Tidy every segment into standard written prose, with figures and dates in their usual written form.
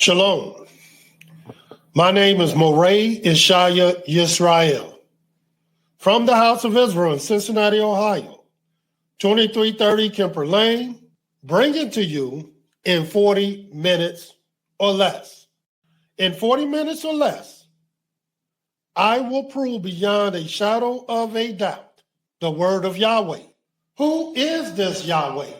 Shalom. My name is Moreh IshiYAH Yisrael from the House of Israel in Cincinnati, Ohio, 2330 Kemper Lane, bringing to you in 40 minutes or less. In 40 minutes or less, I will prove beyond a shadow of a doubt the word of Yahweh. Who is this Yahweh?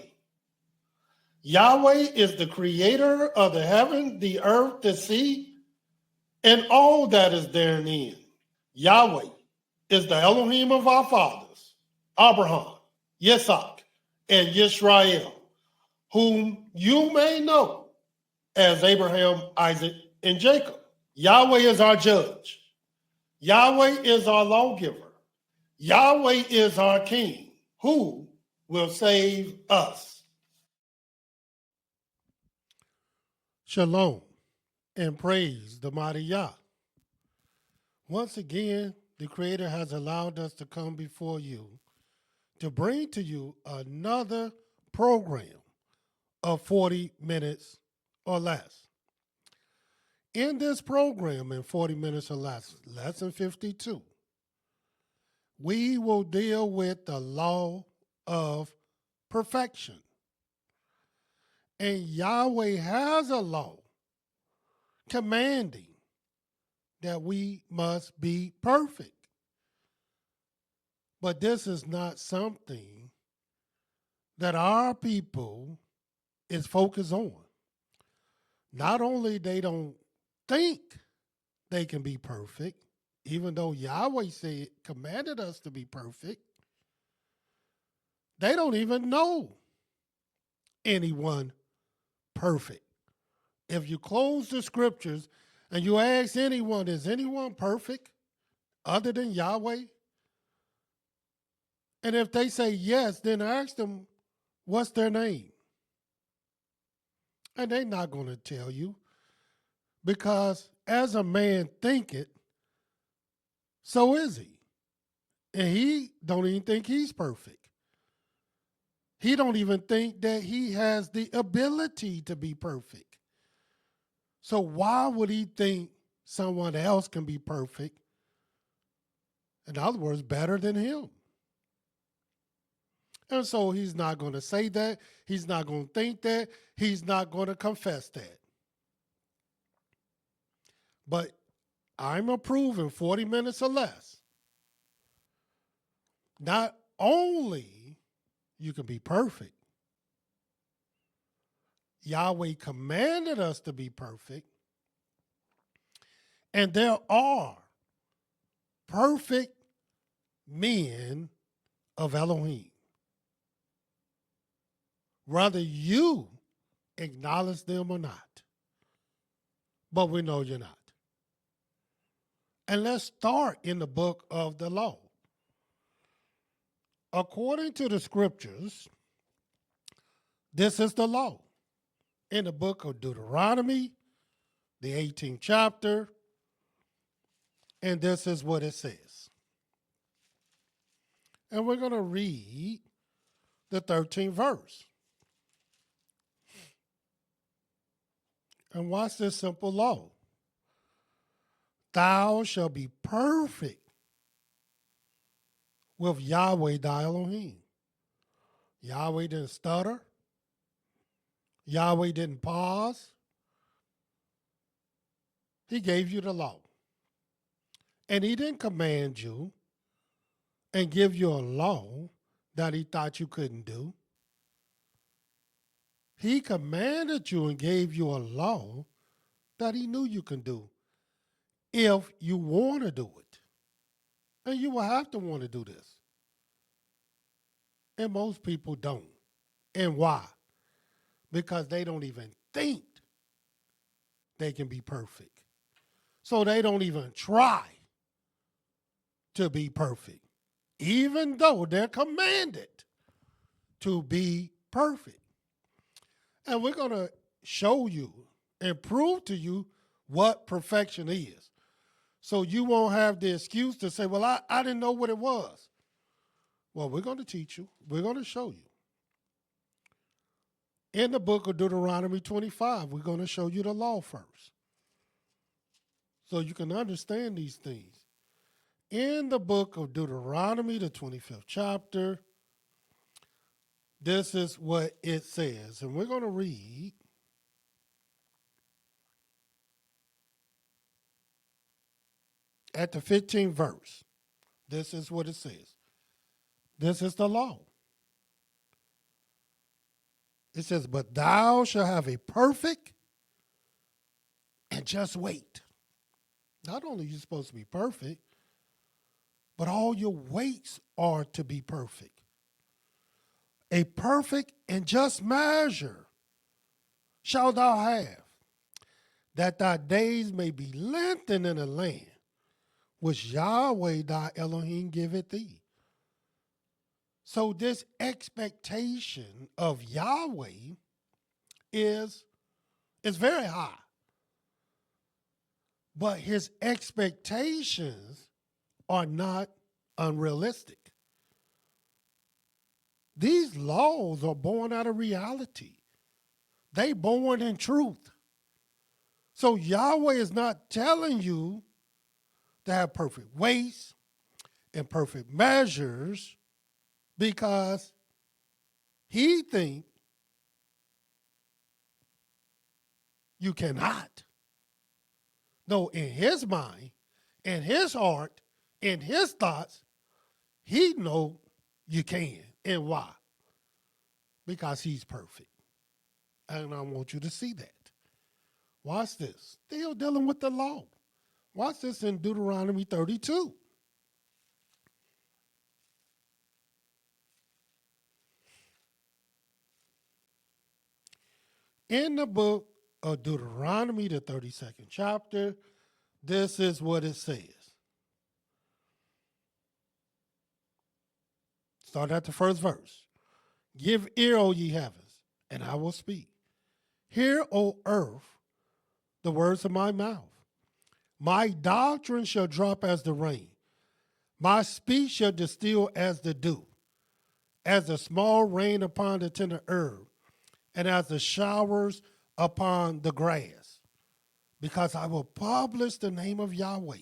Yahweh is the creator of the heaven, the earth, the sea, and all that is therein. Yahweh is the Elohim of our fathers, Abraham, Yitzhak, and Yisrael, whom you may know as Abraham, Isaac, and Jacob. Yahweh is our judge. Yahweh is our lawgiver. Yahweh is our king, who will save us. Shalom, and praise the mighty Yah. Once again, the Creator has allowed us to come before you to bring to you another program of 40 minutes or less. In this program, in 40 minutes or less, lesson 52, we will deal with the law of perfection. And Yahweh has a law commanding that we must be perfect. But this is not something that our people is focused on. Not only they don't think they can be perfect, even though Yahweh said commanded us to be perfect, they don't even know anyone perfect. If you close the scriptures and you ask anyone, is anyone perfect other than Yahweh? And if they say yes, then ask them, what's their name? And they're not going to tell you, because as a man thinketh, so is he. And he don't even think he's perfect. He don't even think that he has the ability to be perfect. So why would he think someone else can be perfect? In other words, better than him. And so he's not going to say that. He's not going to think that. He's not going to confess that. But I'm approving 40 minutes or less. Not only you can be perfect, Yahweh commanded us to be perfect, and there are perfect men of Elohim. Whether you acknowledge them or not, but we know you're not. And let's start in the book of the law. According to the scriptures, this is the law. In the book of Deuteronomy, the 18th chapter, and this is what it says. And we're going to read the 13th verse. And watch this simple law. Thou shalt be perfect with Yahweh thy Elohim. Yahweh didn't stutter. Yahweh didn't pause. He gave you the law. And he didn't command you and give you a law that he thought you couldn't do. He commanded you and gave you a law that he knew you can do if you want to do it. And you will have to want to do this. And most people don't. And why? Because they don't even think they can be perfect. So they don't even try to be perfect, even though they're commanded to be perfect. And we're going to show you and prove to you what perfection is. So you won't have the excuse to say, well, I didn't know what it was. Well, we're going to teach you. We're going to show you. In the book of Deuteronomy 25, we're going to show you the law first so you can understand these things. In the book of Deuteronomy, the 25th chapter, this is what it says. And we're going to read at the 15th verse. This is what it says. This is the law. It says, but thou shalt have a perfect and just weight. Not only are you supposed to be perfect, but all your weights are to be perfect. A perfect and just measure shalt thou have, that thy days may be lengthened in the land which Yahweh thy Elohim giveth thee. So this expectation of Yahweh is very high. But his expectations are not unrealistic. These laws are born out of reality. They born in truth. So Yahweh is not telling you to have perfect weights and perfect measures because he thinks you cannot. No, in his mind, in his heart, in his thoughts, he knows you can. And why? Because he's perfect. And I want you to see that. Watch this. Still dealing with the law. Watch this in Deuteronomy 32. In the book of Deuteronomy, the 32nd chapter, this is what it says. Start at the first verse. Give ear, O ye heavens, and I will speak. Hear, O earth, the words of my mouth. My doctrine shall drop as the rain. My speech shall distill as the dew, as the small rain upon the tender herb, and as the showers upon the grass. Because I will publish the name of Yahweh.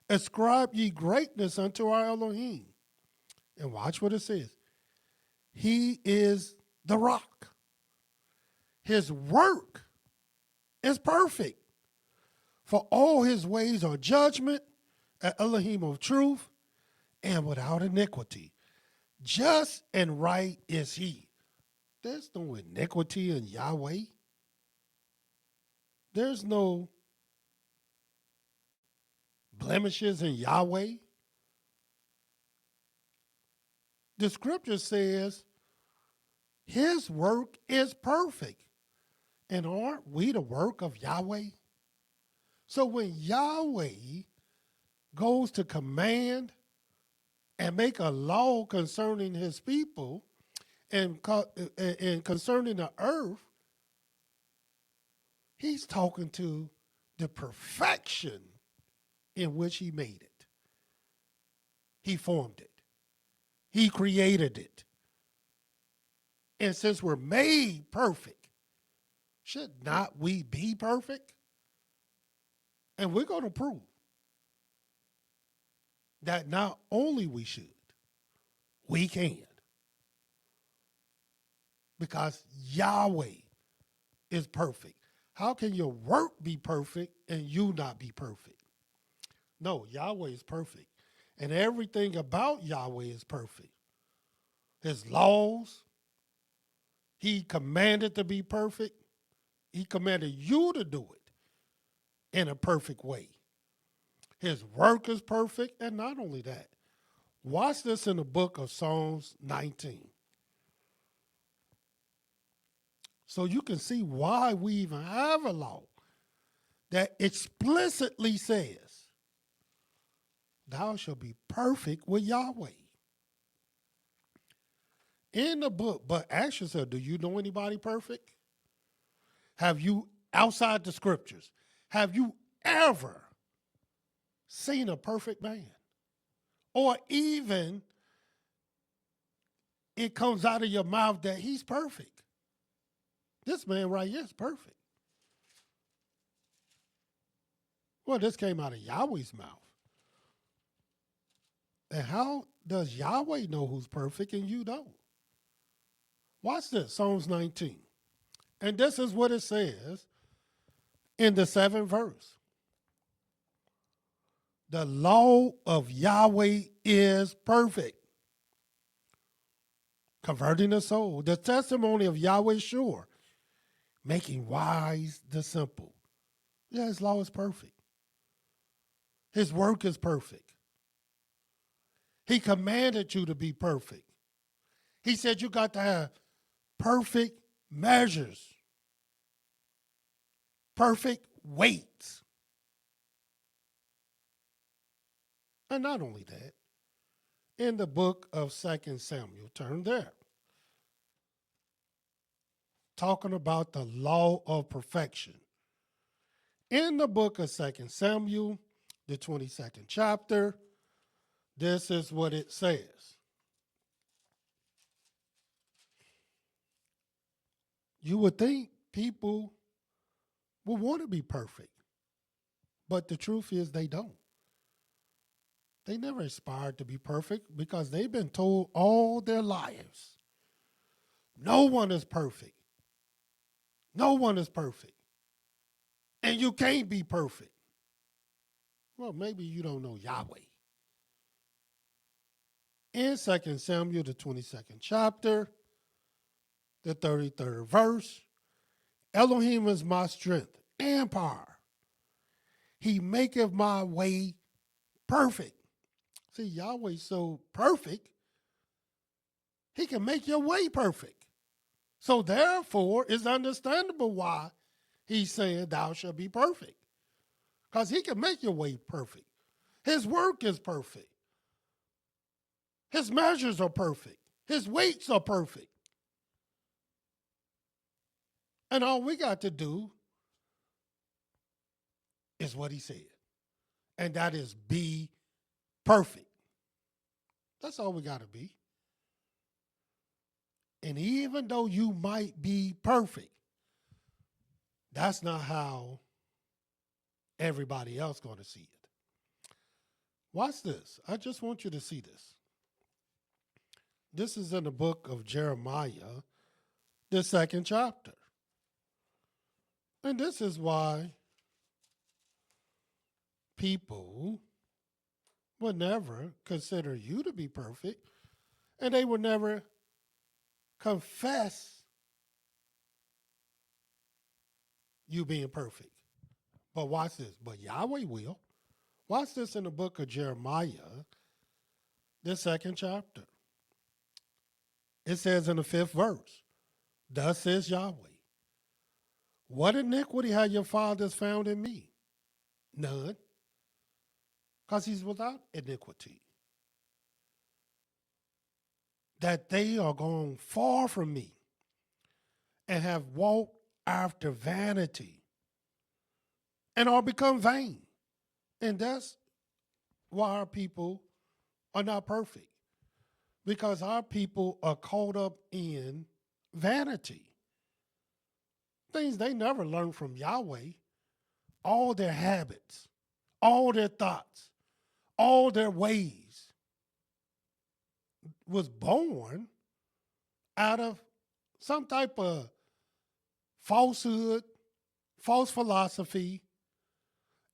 Ascribe ye greatness unto our Elohim. And watch what it says. He is the rock. His work is perfect. For all his ways are judgment, an Elohim of truth, and without iniquity. Just and right is he. There's no iniquity in Yahweh. There's no blemishes in Yahweh. The scripture says his work is perfect. And aren't we the work of Yahweh? So when Yahweh goes to command and make a law concerning his people and concerning the earth, he's talking to the perfection in which he made it. He formed it. He created it. And since we're made perfect, should not we be perfect? And we're going to prove that not only we should, we can. Because Yahweh is perfect. How can your work be perfect and you not be perfect? No, Yahweh is perfect. And everything about Yahweh is perfect. His laws, he commanded to be perfect. He commanded you to do it in a perfect way. His work is perfect. And not only that, watch this in the book of Psalms 19. So you can see why we even have a law that explicitly says, thou shalt be perfect with Yahweh. In the book, but ask yourself, do you know anybody perfect? Have you, outside the scriptures, have you ever seen a perfect man? Or even it comes out of your mouth that he's perfect. This man right here is perfect. Well, this came out of Yahweh's mouth. And how does Yahweh know who's perfect and you don't? Watch this, Psalms 19. And this is what it says in the 7th verse. The law of Yahweh is perfect, converting the soul. The testimony of Yahweh is sure, making wise the simple. Yeah, his law is perfect. His work is perfect. He commanded you to be perfect. He said you got to have perfect measures, perfect weights. And not only that, in the book of 2 Samuel, turn there, talking about the law of perfection. In the book of 2 Samuel, the 22nd chapter, this is what it says. You would think people will want to be perfect, but the truth is they don't. They never aspired to be perfect because they've been told all their lives, no one is perfect. No one is perfect. And you can't be perfect. Well, maybe you don't know Yahweh. In 2 Samuel, the 22nd chapter, the 33rd verse, Elohim is my strength and power. He maketh my way perfect. See, Yahweh's so perfect, he can make your way perfect. So therefore, it's understandable why he's saying thou shalt be perfect. Because he can make your way perfect. His work is perfect. His measures are perfect. His weights are perfect. And all we got to do is what he said. And that is be perfect. That's all we got to be. And even though you might be perfect, that's not how everybody else going to see it. Watch this. I just want you to see this. This is in the book of Jeremiah, the 2nd chapter. And this is why people would never consider you to be perfect, and they would never confess you being perfect. But watch this. But Yahweh will. Watch this in the book of Jeremiah, the 2nd chapter. It says in the 5th verse, thus says Yahweh, what iniquity have your fathers found in me? None. Because he's without iniquity. That they are gone far from me and have walked after vanity and are become vain. And that's why our people are not perfect. Because our people are caught up in vanity. Things they never learned from Yahweh. All their habits, all their thoughts, all their ways was born out of some type of falsehood, false philosophy,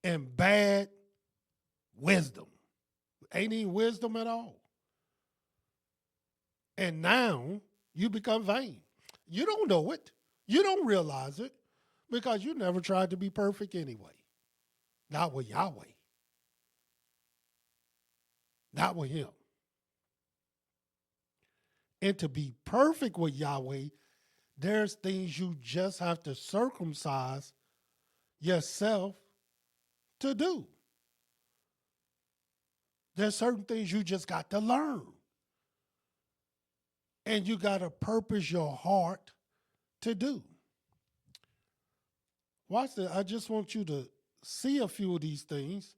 and bad wisdom. Ain't any wisdom at all. And now you become vain. You don't know it. You don't realize it because you never tried to be perfect anyway. Not with Yahweh. Not with him. And to be perfect with Yahweh, there's things you just have to circumcise yourself to do. There's certain things you just got to learn. And you got to purpose your heart to do. Watch this. I just want you to see a few of these things.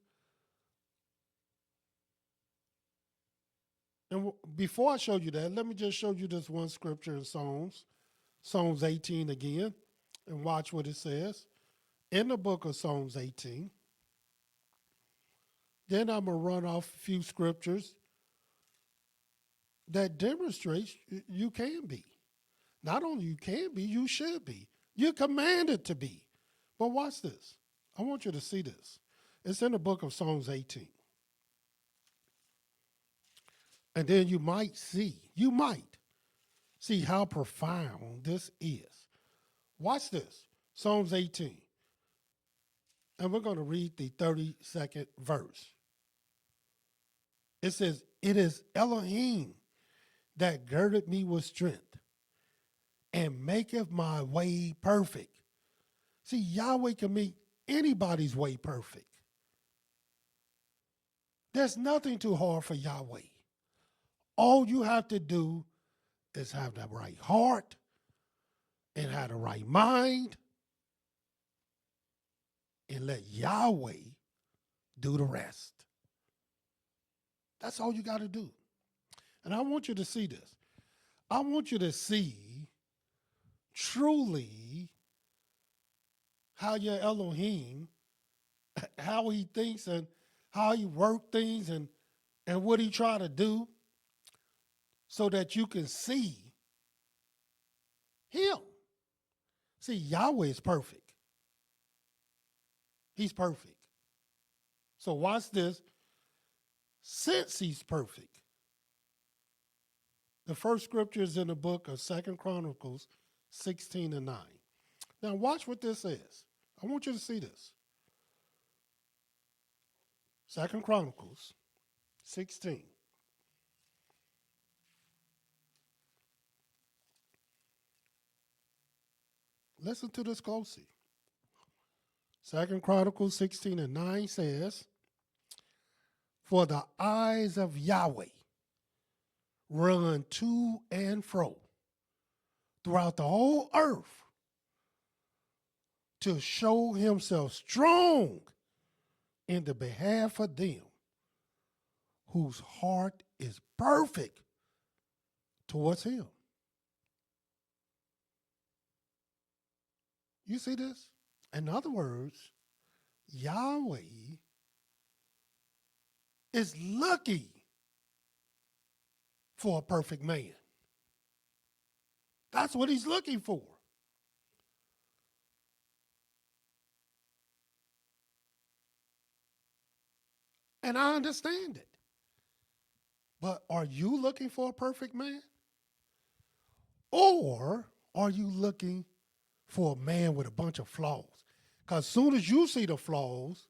And before I show you that, let me just show you this one scripture in Psalms 18 again. and watch what it says in the book of Psalms 18. Then I'm going to run off a few scriptures that demonstrates you can be. Not only you can be, you should be. You're commanded to be. But watch this. I want you to see this. It's in the book of Psalms 18. And then you might see how profound this is. Watch this. Psalms 18. And we're going to read the 32nd verse. It says, "It is Elohim that girded me with strength and maketh my way perfect." See, Yahweh can make anybody's way perfect. There's nothing too hard for Yahweh. All you have to do is have the right heart and have the right mind and let Yahweh do the rest. That's all you got to do. And I want you to see this. I want you to see truly how your Elohim, how he thinks and how he works things and what he try to do so that you can see him. See, Yahweh is perfect. He's perfect. So watch this. Since he's perfect, the first scripture is in the book of 2 Chronicles 16 and 9. Now watch what this says. I want you to see this. 2 Chronicles 16. Listen to this closely. 2 Chronicles 16 and 9 says, "For the eyes of Yahweh run to and fro throughout the whole earth to show himself strong in the behalf of them whose heart is perfect towards him." You see this? In other words, Yahweh is looking for a perfect man. That's what he's looking for. And I understand it. But are you looking for a perfect man? Or are you looking for a man with a bunch of flaws? Because as soon as you see the flaws,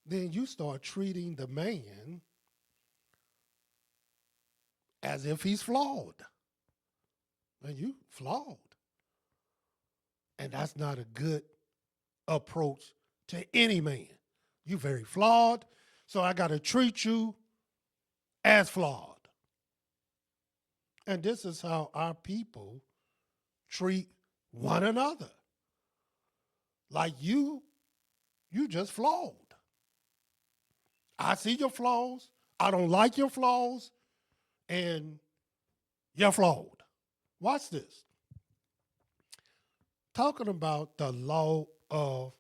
then you start treating the man as if he's flawed. And you flawed. And that's not a good approach to any man. You're very flawed, so I got to treat you as flawed. And this is how our people treat one another. Like you just flawed. I see your flaws. I don't like your flaws. And you're flawed. Watch this. Talking about the law of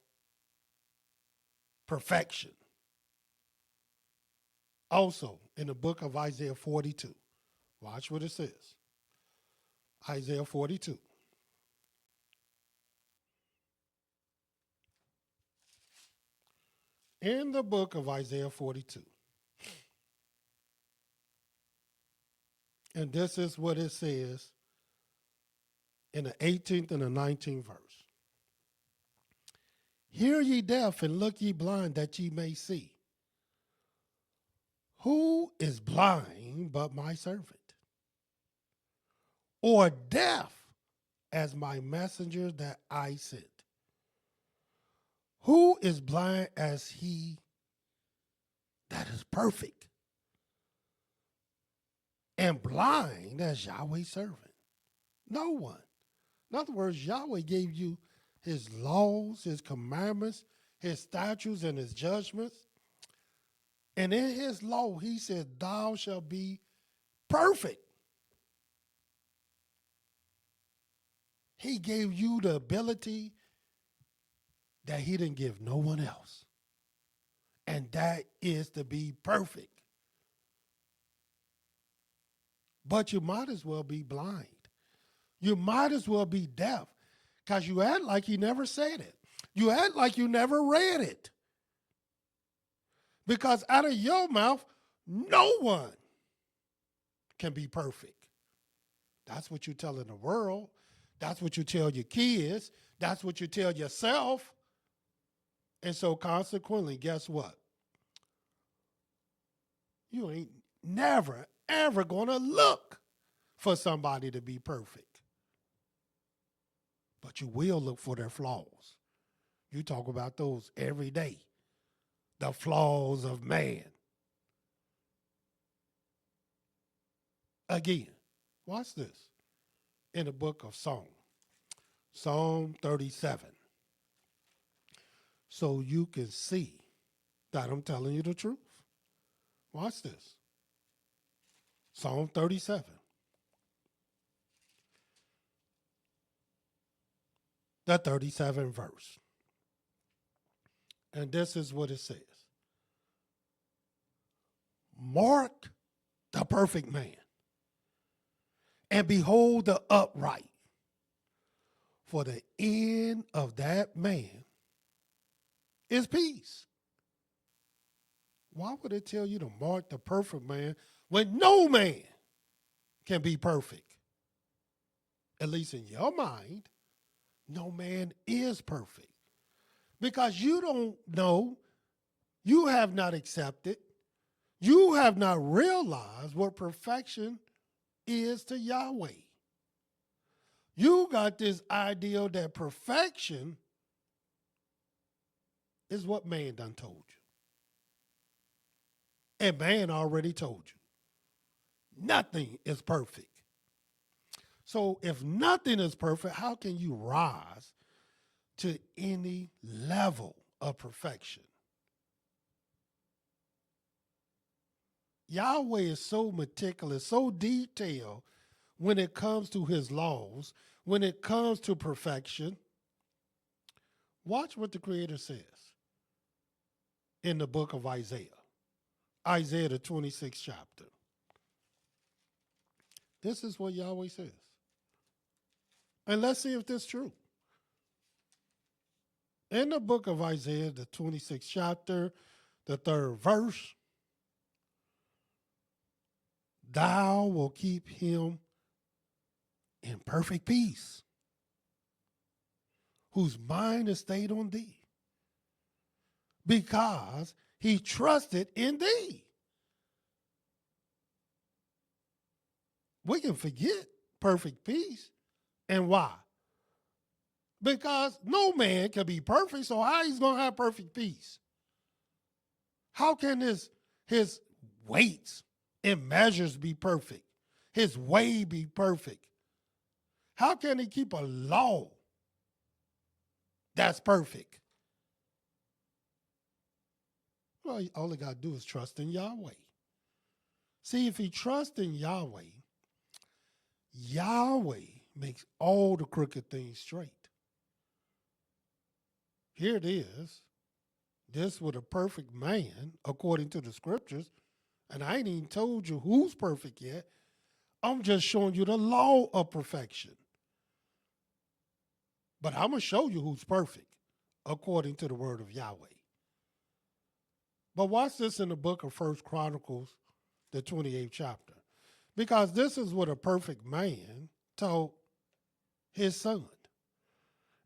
perfection. Also, in the book of Isaiah 42. Watch what it says. Isaiah 42. In the book of Isaiah 42. And this is what it says in the 18th and the 19th verse. "Hear ye deaf and look ye blind that ye may see. Who is blind but my servant? Or deaf as my messenger that I sent? Who is blind as he that is perfect? And blind as Yahweh's servant? No one." In other words, Yahweh gave you his laws, his commandments, his statutes, and his judgments. And in his law, he said, "Thou shalt be perfect." He gave you the ability that he didn't give no one else. And that is to be perfect. But you might as well be blind. You might as well be deaf because you act like you never said it. You act like you never read it. Because out of your mouth, no one can be perfect. That's what you tell in the world. That's what you tell your kids. That's what you tell yourself. And so consequently, guess what? You ain't never, ever going to look for somebody to be perfect. But you will look for their flaws. You talk about those every day. The flaws of man. Again, watch this. In the book of Psalm 37. So you can see that I'm telling you the truth. Watch this. Psalm 37. The 37th verse. And this is what it says. Mark the perfect man, and behold the upright, for the end of that man is peace. Why would it tell you to mark the perfect man when no man can be perfect? At least in your mind, no man is perfect. Because you don't know, you have not accepted, you have not realized what perfection is to Yahweh. You got this idea that perfection is what man done told you. And man already told you. Nothing is perfect. So if nothing is perfect, how can you rise to any level of perfection? Yahweh is so meticulous, so detailed when it comes to his laws, when it comes to perfection. Watch what the Creator says in the book of Isaiah. Isaiah, the 26th chapter. This is what Yahweh says. And let's see if this is true. In the book of Isaiah, the 26th chapter, the 3rd verse, thou will keep him in perfect peace, whose mind is stayed on thee, because he trusted in thee. We can forget perfect peace. And why? Because no man can be perfect, so how he's going to have perfect peace? How can his weights and measures be perfect? His way be perfect? How can he keep a law that's perfect? Well, all he got to do is trust in Yahweh. See, if he trusts in Yahweh, Yahweh makes all the crooked things straight. Here it is. This was a perfect man, according to the scriptures. And I ain't even told you who's perfect yet. I'm just showing you the law of perfection. But I'm going to show you who's perfect, according to the word of Yahweh. But watch this in the book of 1 Chronicles, the 28th chapter. Because this is what a perfect man told his son.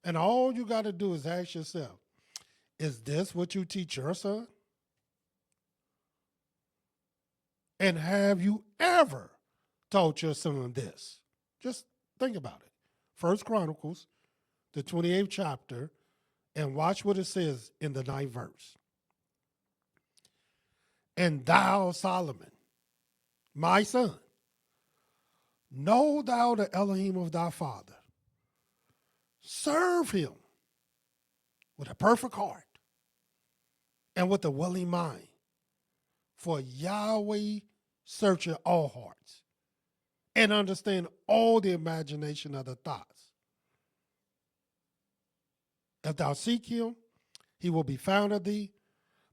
And all you got to do is ask yourself, is this what you teach your son? And have you ever taught your son this? Just think about it. 1 Chronicles, the 28th chapter, and watch what it says in the 9th verse. And thou, Solomon, my son, know thou the Elohim of thy father. Serve him with a perfect heart and with a willing mind. For Yahweh searcheth all hearts and understand all the imagination of the thoughts. If thou seek him, he will be found of thee.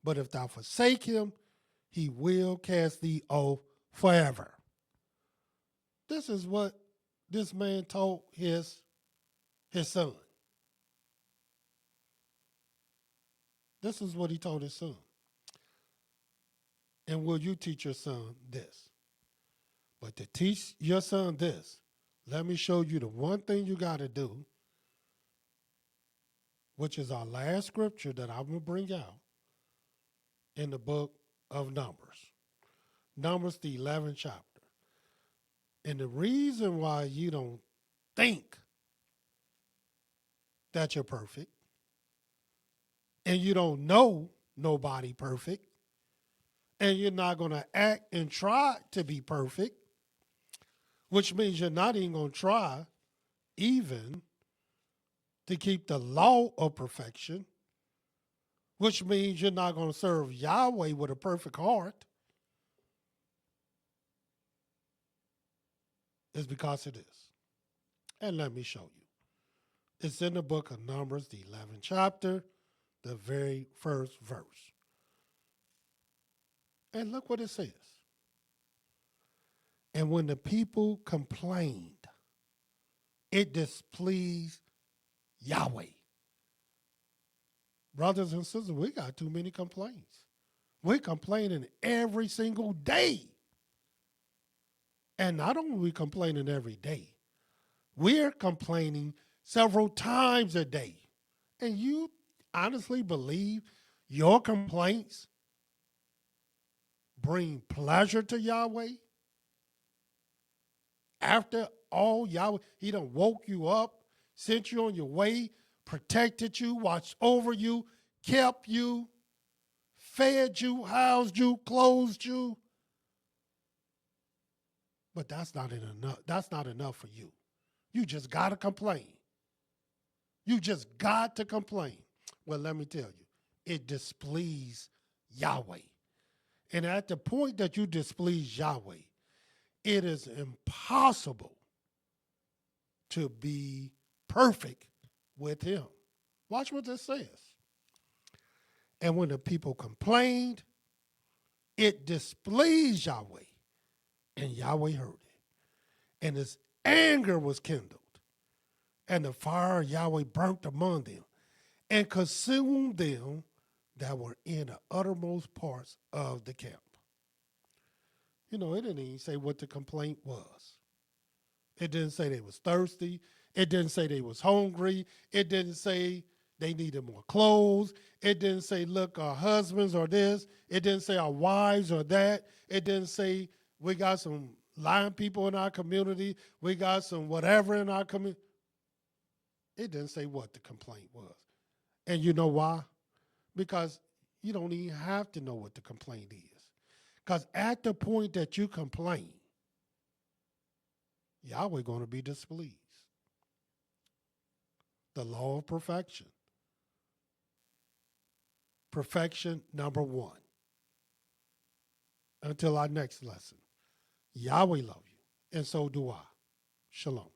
But if thou forsake him, he will cast thee off forever. This is what this man told his son. This is what he told his son. And will you teach your son this? But to teach your son this, let me show you the one thing you got to do, which is our last scripture that I'm going to bring out in the book of Numbers. Numbers, the 11th chapter. And the reason why you don't think that you're perfect, and you don't know nobody perfect, and you're not going to act and try to be perfect, which means you're not even going to try even to keep the law of perfection, which means you're not going to serve Yahweh with a perfect heart, is because it is. And let me show you. It's in the book of Numbers, the 11th chapter, the very first verse. And look what it says. And when the people complained, it displeased Yahweh. Brothers and sisters, we got too many complaints. We're complaining every single day. And not only are we complaining every day, we're complaining several times a day. And you honestly believe your complaints bring pleasure to Yahweh? After all, Yahweh, he done woke you up, sent you on your way, protected you, watched over you, kept you, fed you, housed you, clothed you. But that's not enough. That's not enough for you. You just got to complain. You just got to complain. Well, let me tell you, it displeased Yahweh. And at the point that you displease Yahweh, it is impossible to be perfect with him. Watch what this says. And when the people complained, it displeased Yahweh, and Yahweh heard it. And his anger was kindled, and the fire of Yahweh burnt among them, and consumed them that were in the uttermost parts of the camp. You know, it didn't even say what the complaint was. It didn't say they was thirsty. It didn't say they was hungry. It didn't say they needed more clothes. It didn't say, look, our husbands are this. It didn't say our wives are that. It didn't say we got some lying people in our community. We got some whatever in our community. It didn't say what the complaint was. And you know why? Because you don't even have to know what the complaint is. Because at the point that you complain, Yahweh going to be displeased. The law of perfection. Perfection number one. Until our next lesson. Yahweh love you, and so do I. Shalom.